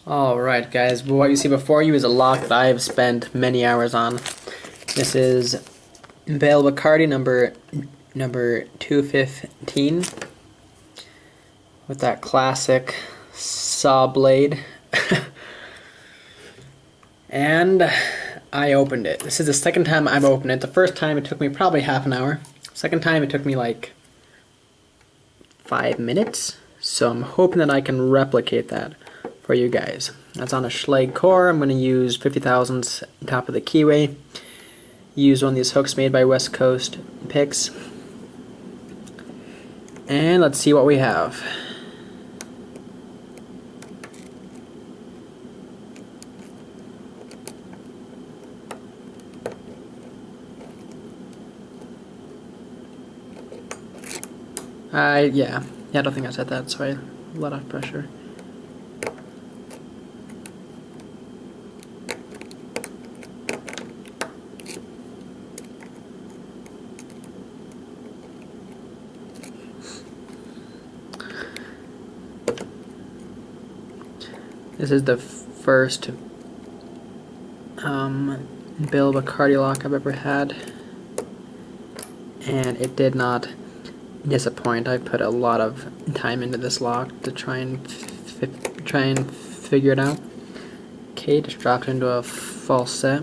Alright guys, what you see before you is a lock that I have spent many hours on. This is Bacardi number 215 with that classic saw blade. And I opened it. This is the second time I've opened it. The first time it took me probably half an hour. Second time it took me like 5 minutes. So I'm hoping that I can replicate that for you guys. That's on a Schlage core. I'm going to use 50 thousandths top of the keyway. Use one of these hooks made by West Coast Picks. And let's see what we have. Yeah, I don't think I said that, so I let off pressure. This is the first Bill Bacardi lock I've ever had, and it did not disappoint. I put a lot of time into this lock to try and figure it out. Okay, just dropped into a false set.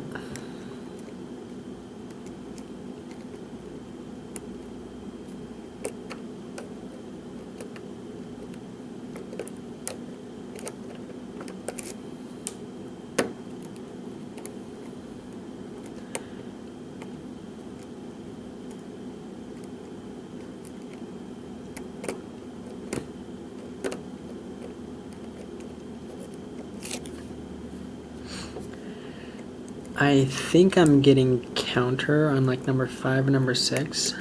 I think I'm getting counter on like number 5 or number 6. I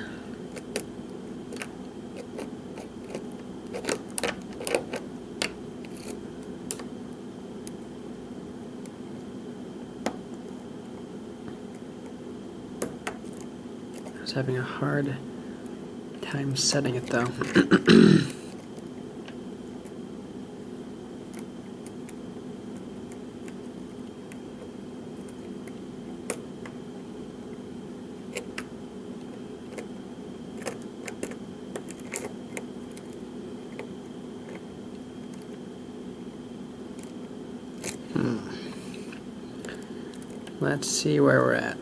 was having a hard time setting it though. Let's see where we're at.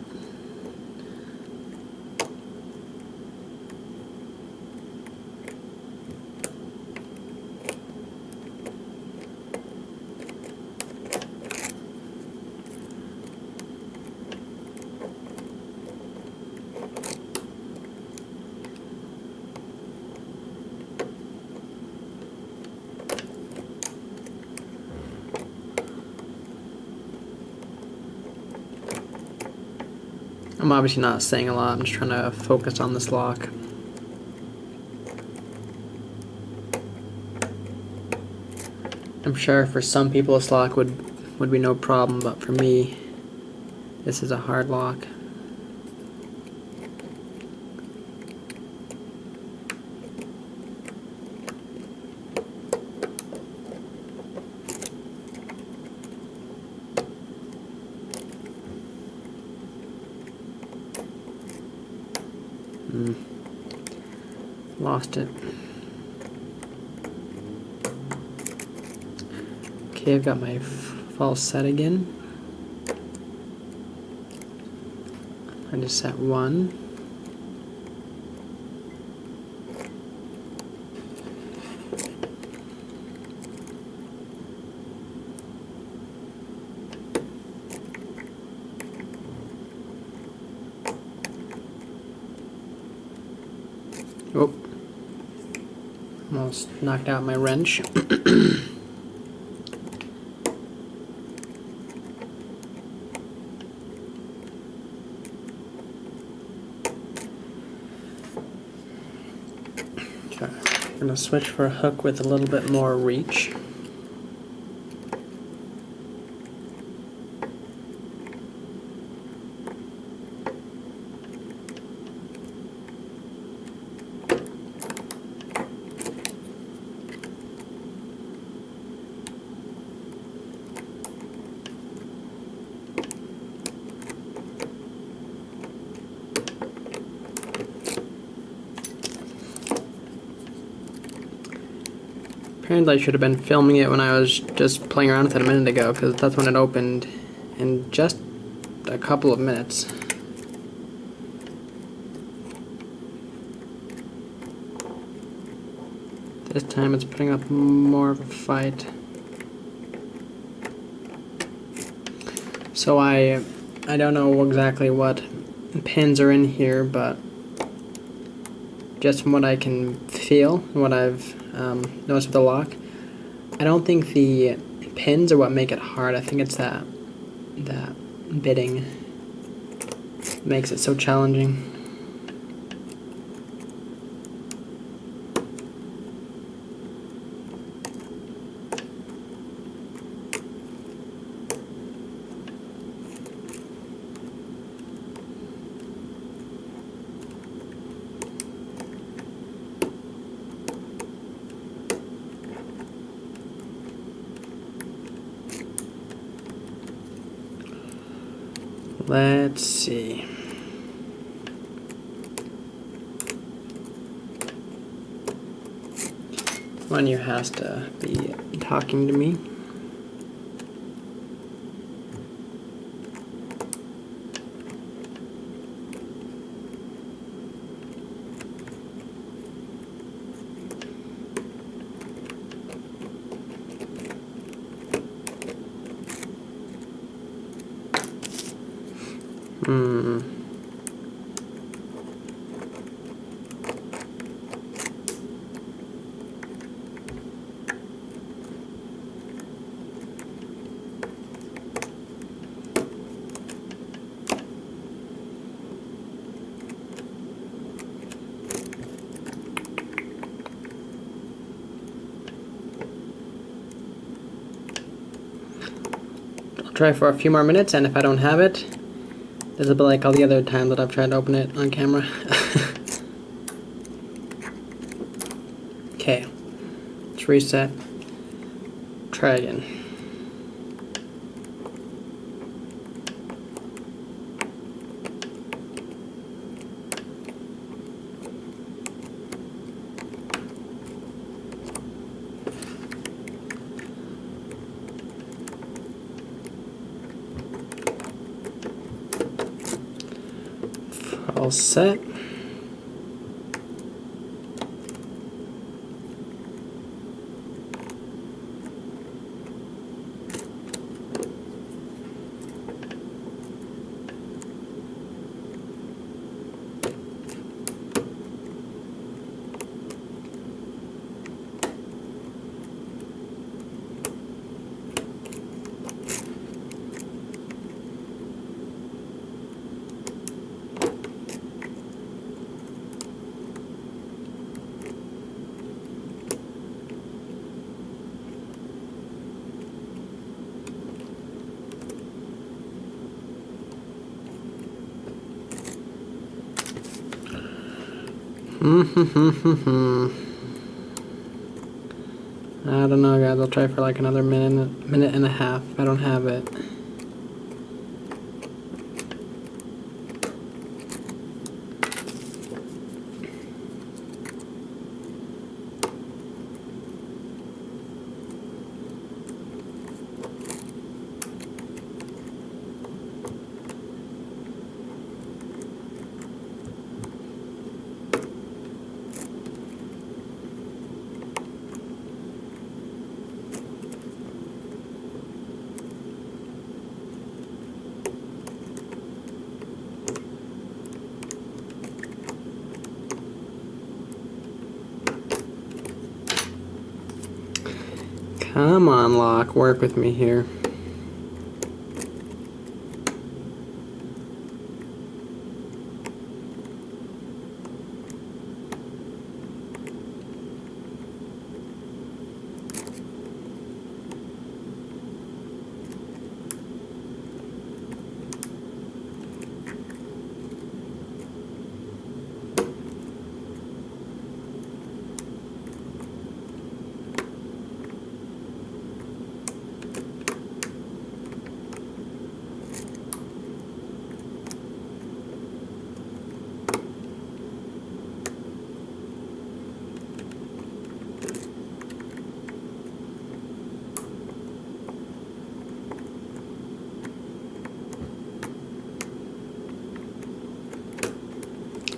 I'm obviously not saying a lot, I'm just trying to focus on this lock. I'm sure for some people this lock would be no problem, but for me, this is a hard lock. Lost it. Okay, I've got my false set again. I just set 1. Oh. Almost knocked out my wrench. Okay, I'm gonna switch for a hook with a little bit more reach. Apparently I should have been filming it when I was just playing around with it a minute ago, because that's when it opened in just a couple of minutes. This time it's putting up more of a fight. So I don't know exactly what pins are in here, but just from what I can feel, what I've noticed with the lock, I don't think the pins are what make it hard. I think it's that bitting makes it so challenging. Let's see. One of you has to be talking to me. Try for a few more minutes, and if I don't have it, this will be like all the other times that I've tried to open it on camera. Okay, let's reset. Try again. All set. I don't know, guys. I'll try for like another minute and a half if I don't have it. Come on, lock, work with me here.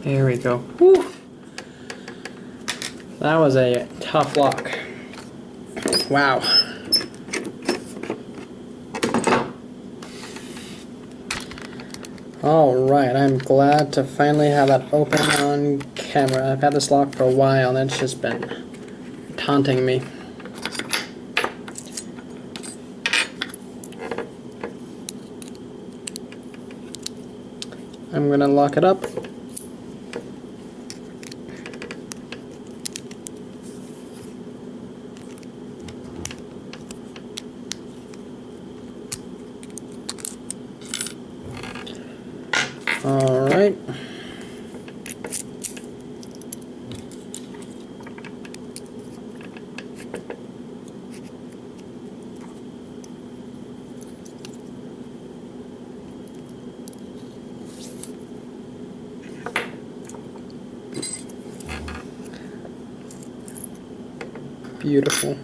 There we go. Whew. That was a tough lock. Wow. Alright, I'm glad to finally have that open on camera. I've had this lock for a while and it's just been taunting me. I'm gonna lock it up. All right. Beautiful.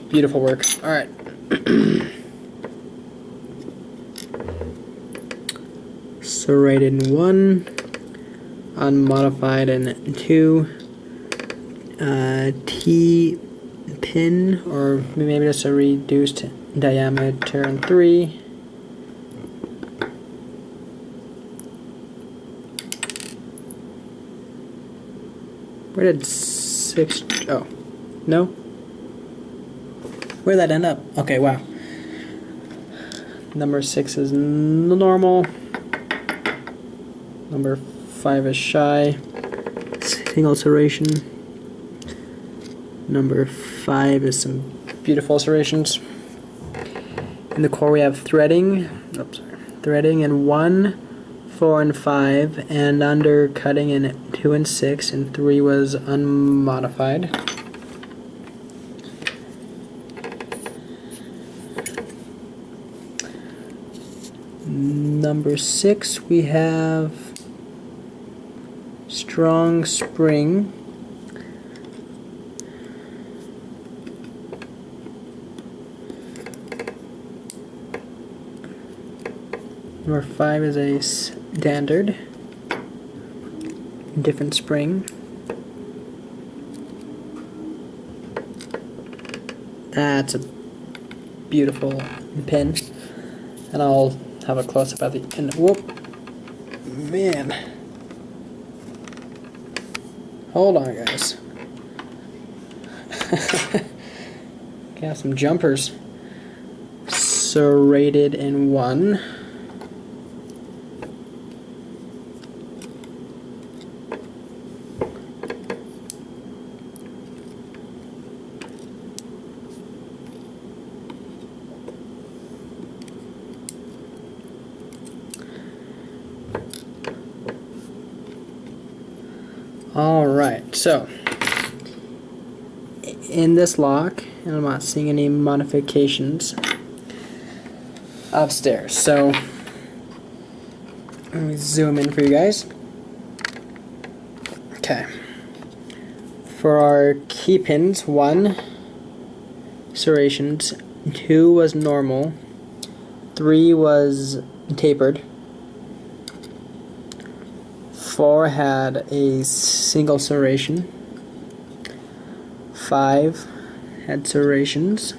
Beautiful work. All right. Serrated in 1, unmodified in 2, T-pin, or maybe just a reduced diameter in 3, where did 6, oh, no? Where'd that end up? Okay, wow. Number 6 is normal. Number 5 is shy, single serration. Number 5 is some beautiful serrations. In the core we have threading, threading in 1, 4, and 5, and undercutting in 2 and 6, and 3 was unmodified. Number 6 we have strong spring. Number 5 is a standard, different spring. That's a beautiful pin, and I'll have a close up at the end. Whoop, man. Hold on, guys. Got some jumpers. Serrated in 1. Alright, so in this lock, and I'm not seeing any modifications upstairs, so let me zoom in for you guys. Okay, for our key pins, 1 serrations, 2 was normal, 3 was tapered, 4 had a single serration, 5 had serrations,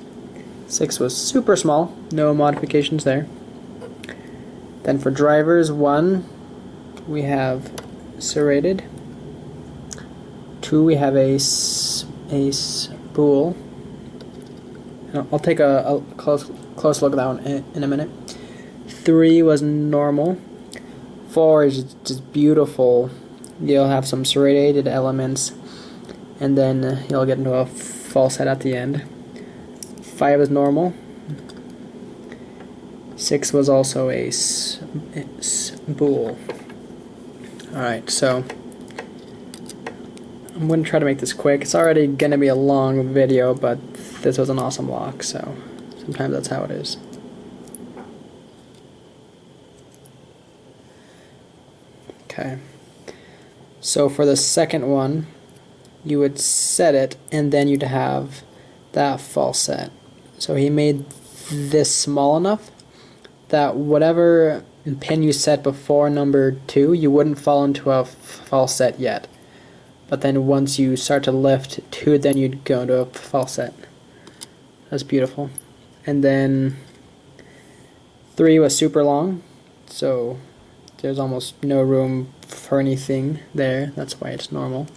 6 was super small, no modifications there. Then for drivers, 1 we have serrated, 2 we have a spool. I'll take a close look at that one in a minute. 3 was normal. 4 is just beautiful. You'll have some serrated elements, and then you'll get into a falset at the end. 5 is normal. 6 was also a spool. Alright, so I'm going to try to make this quick. It's already going to be a long video, but this was an awesome lock, so sometimes that's how it is. Okay, so for the second one, you would set it, and then you'd have that falset. So he made this small enough that whatever pin you set before number 2, you wouldn't fall into a false set yet. But then once you start to lift 2, then you'd go into a false set. That's beautiful. And then 3 was super long, so there's almost no room for anything there. That's why it's normal.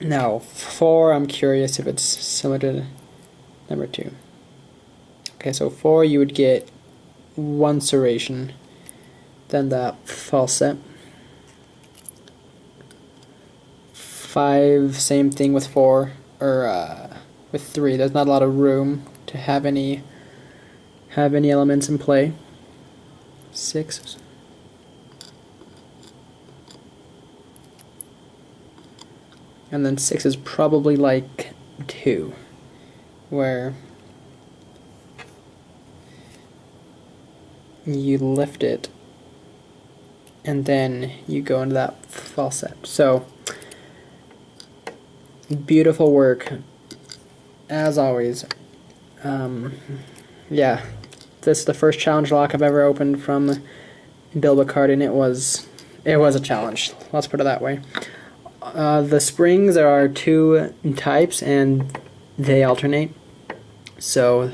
Now 4, I'm curious if it's similar to number 2. Okay, so 4 you would get 1 serration, then that false set. 5, same thing with 4, or with 3. There's not a lot of room to have any elements in play. 6. And then 6 is probably like 2, where you lift it and then you go into that false set. So beautiful work as always. Yeah, this is the first challenge lock I've ever opened from Bill Bacardi, and it was a challenge, let's put it that way. The springs, there are 2 types and they alternate. So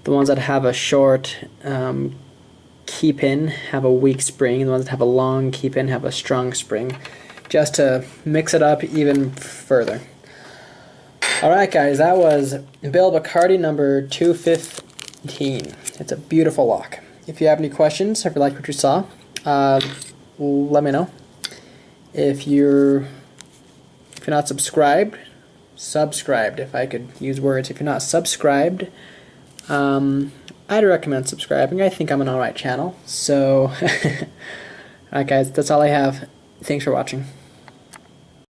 the ones that have a short key pin have a weak spring, and the ones that have a long key pin have a strong spring, just to mix it up even further. Alright guys, that was Bill Bacardi number 215. It's a beautiful lock. If you have any questions, if you like what you saw, let me know. If you're not subscribed, if I could use words. If you're not subscribed, I'd recommend subscribing. I think I'm an alright channel. So, alright guys, that's all I have. Thanks for watching.